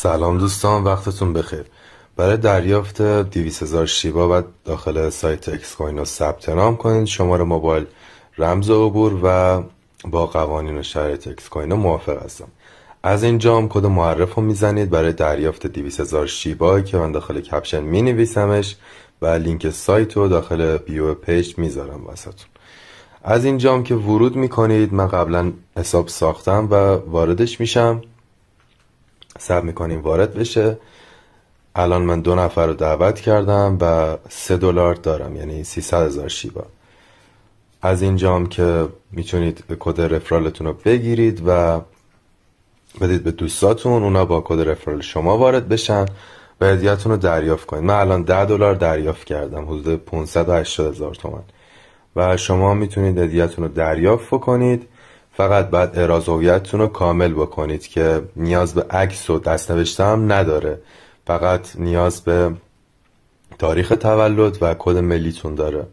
سلام دوستان، وقتتون بخیر. برای دریافت 200,000 شیبا باید داخل سایت اکس کوین رو ثبت نام کنید، شماره موبایل، رمز عبور و با قوانین و شرایط اکس کوین موافق هستم. از اینجا کد معرف رو میزنید برای دریافت 200,000 شیبا که من داخل کپشن می نویسمش و لینک سایت رو داخل بیو پیج میذارم واسهتون. از اینجا که ورود میکنید، من قبلا حساب ساختم و واردش میشم. ثبت میکنیم وارد بشه. الان من 2 نفر رو دعوت کردم و $3 دارم، یعنی 300,000 شیبا. از اینجام که میتونید کد رفرالتون رو بگیرید و بدید به دوستاتون، اونا با کد رفرال شما وارد بشن و هدیه‌تون رو دریافت کنید. من الان $10 دریافت کردم، حدود 580,000 تومان، و شما میتونید هدیه‌تون رو دریافت کنید. فقط بعد اعراض هویتتون رو کامل بکنید که نیاز به عکس و دست‌نوشته هم نداره، فقط نیاز به تاریخ تولد و کد ملیتون داره.